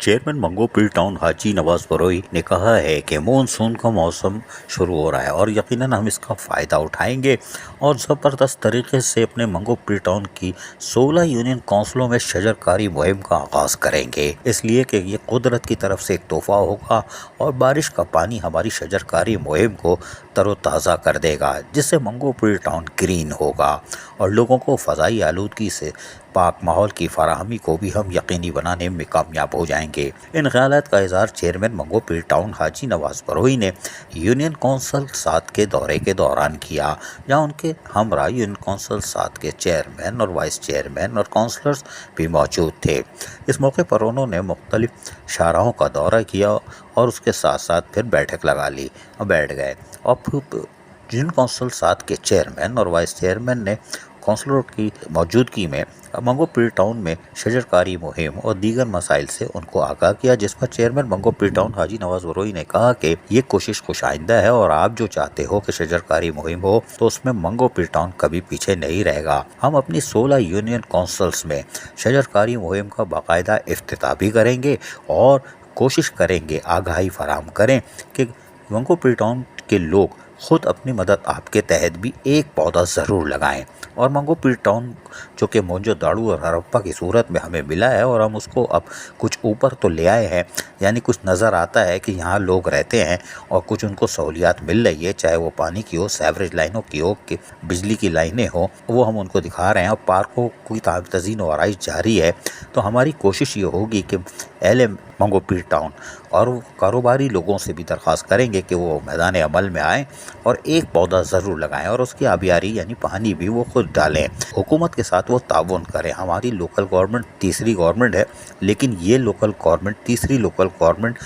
Chairman मंगो पीर town हाजी नवाज बरोई ने कहा है कि मानसून का मौसम शुरू हो रहा है और यकीनन हम इसका फ़ायदा उठाएंगे और ज़बरदस्त तरीके से अपने मंगो पीर टाउन की 16 यूनियन काउंसिलों में शजरकारी मुहिम का आगाज़ करेंगे, इसलिए कि ये कुदरत की तरफ से एक तोहफा होगा और बारिश का पानी हमारी शजरकारी मुहिम को तरोताज़ा कर देगा, जिससे मंगो पीर टाउन ग्रीन होगा और लोगों को फ़ज़ाई आलूदगी से पाक माहौल की फराहमी को भी हम यकीनी बनाने में कामयाब हो जाएंगे। इन ख्यालात का इज़हार चेयरमैन मंगो पीर टाउन हाजी नवाज बरोई ने यूनियन काउंसिल 7 के दौरे के दौरान किया, जहां उनके हमरा यूनियन काउंसिल 7 के चेयरमैन और वाइस चेयरमैन और काउंसलर्स भी मौजूद थे। इस मौके पर उन्होंने मुख्तलिफ शाहराहों का दौरा किया और उसके साथ साथ फिर बैठक लगा ली और बैठ गए और फिर यूनियन काउंसिल 7 के चेयरमैन और वाइस चेयरमैन ने काउंसलरों की मौजूदगी में मंगो पीर टाउन में शजरकारी मुहिम और दीगर मसाइल से उनको आगाह किया, जिस पर चेयरमैन मंगो पीर टाउन हाजी नवाज बरोई ने कहा कि ये कोशिश खुशाइंदा है और आप जो चाहते हो कि शजरकारी मुहिम हो तो उसमें मंगो पीर टाउन कभी पीछे नहीं रहेगा। हम अपनी 16 यूनियन काउंसिल्स में शजरकारी मुहिम का बाकायदा इफ्तिताह भी करेंगे और कोशिश करेंगे आगाही फराहम करें कि मंगो पीर टाउन के लोग खुद अपनी मदद आपके तहत भी एक पौधा ज़रूर लगाएं और मंगो पीर टाउन जो कि मोहनजोदड़ो और हड़प्पा की सूरत में हमें मिला है और हम उसको अब कुछ ऊपर तो ले आए हैं, यानी कुछ नज़र आता है कि यहाँ लोग रहते हैं और कुछ उनको सहूलियात मिल रही है, चाहे वो पानी की हो, सीवरेज लाइनों की हो, कि बिजली की लाइनें हो, वो हम उनको दिखा रहे हैं और पार्कों की तज़ीन और आराइश जारी है। तो हमारी कोशिश ये होगी कि अहले मंगो पीर टाउन और कारोबारी लोगों से भी दरख्वास्त करेंगे कि वो मैदान अमल में आएँ और एक पौधा ज़रूर लगाएं और उसकी आबियारी यानी पानी भी वो खुद डालें। हुकूमत के साथ वो ताउन करें। हमारी लोकल गवर्नमेंट तीसरी गवर्नमेंट है, लेकिन ये लोकल गवर्नमेंट तीसरी लोकल गवर्नमेंट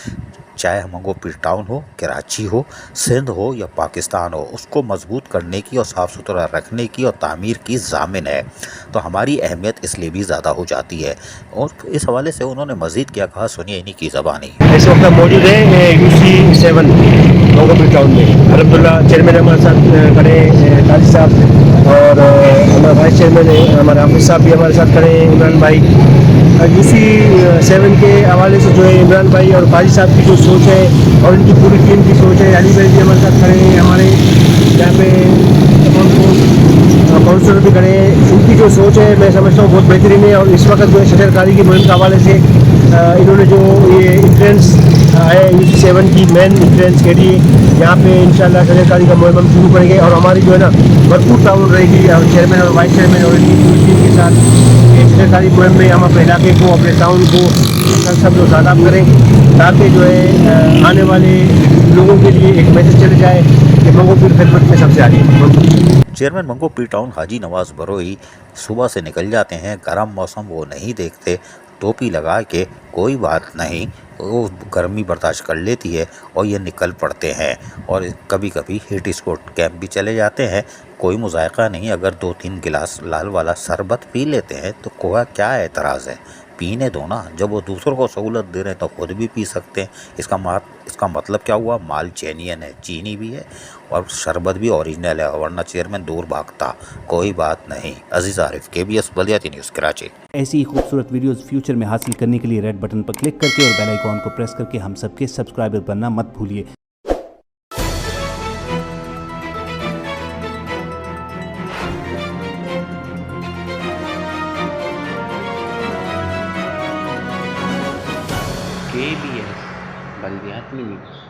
चाहे मंगो पीर टाउन हो, कराची हो, सिंध हो या पाकिस्तान हो, उसको मजबूत करने की और साफ़ सुथरा रखने की और तामीर की ज़ामिन है। तो हमारी अहमियत इसलिए भी ज़्यादा हो जाती है। और इस हवाले से उन्होंने मज़ीद क्या कहा, सुनिए इन्हीं की ज़बानी। इस वक्त हम मौजूद है UC7 मंगो पीर टाउन में। अल्हम्दुलिल्लाह चेयरमैन हमारे साथ खड़े काजी साहब और हमारे वाइस चेयरमैन हमारे हाफिज़ साहब भी हमारे साथ खड़े हैं, इमरान भाई। UC7 के हवाले से जो है इमरान भाई और काजी साहब की जो सोच है और इनकी पूरी टीम की सोच है, अली भाई भी हमारे साथ खड़े हैं, हमारे यहाँ पे काउंसलर भी खड़े हैं। इनकी जो सोच है मैं समझता हूँ बहुत बेहतरीन है और इस वक्त जो है शजरकारी की मुहिम के हवाले से इन्होंने जो ये इंट्रेंस है UC7 की मेन इंट्रेंस के लिए यहाँ पे इंशाल्लाह शजरकारी का मुहिम हम शुरू करेंगे और हमारी जो है ना भरपूर ताउन रहेगी चेयरमैन और वाइस चेयरमैन और इनकी पूरी टीम के साथ शजरकारी मुहिम में हम अपने इलाके को, अपने टाउन को सब लोग आदाब करें ताकि जो है आने वाले लोगों के लिए एक मैसेज चले जाए कि मंगो पीर खिदमत में सबसे आगे। चेयरमैन मंगो पीर टाउन हाजी नवाज बरोई सुबह से निकल जाते हैं, गर्म मौसम वो नहीं देखते, टोपी लगा के कोई बात नहीं, वो गर्मी बर्दाश्त कर लेती है और ये निकल पड़ते हैं और कभी कभी हीट स्पोर्ट कैंप भी चले जाते हैं। कोई मुज़ायक़ा नहीं, अगर 2-3 गिलास लाल वाला शरबत पी लेते हैं तो कोई क्या एतराज़ है, पीने दो ना। जब वो दूसरों को सहूलत दे रहे हैं तो खुद भी पी सकते हैं। इसका मतलब क्या हुआ, माल चैनियन है, चीनी भी है और शरबत भी ओरिजिनल है, वरना चेयरमैन दूर भागता। कोई बात नहीं। अजीज़ आरिफ, KBS बल्दियाती न्यूज़, कराची। ऐसी ही खूबसूरत वीडियोस फ्यूचर में हासिल करने के लिए रेड बटन पर क्लिक करके और बेल आइकॉन को प्रेस करके हम सबके सब्सक्राइबर बनना मत भूलिए। KBS बल्दियाती न्यूज़।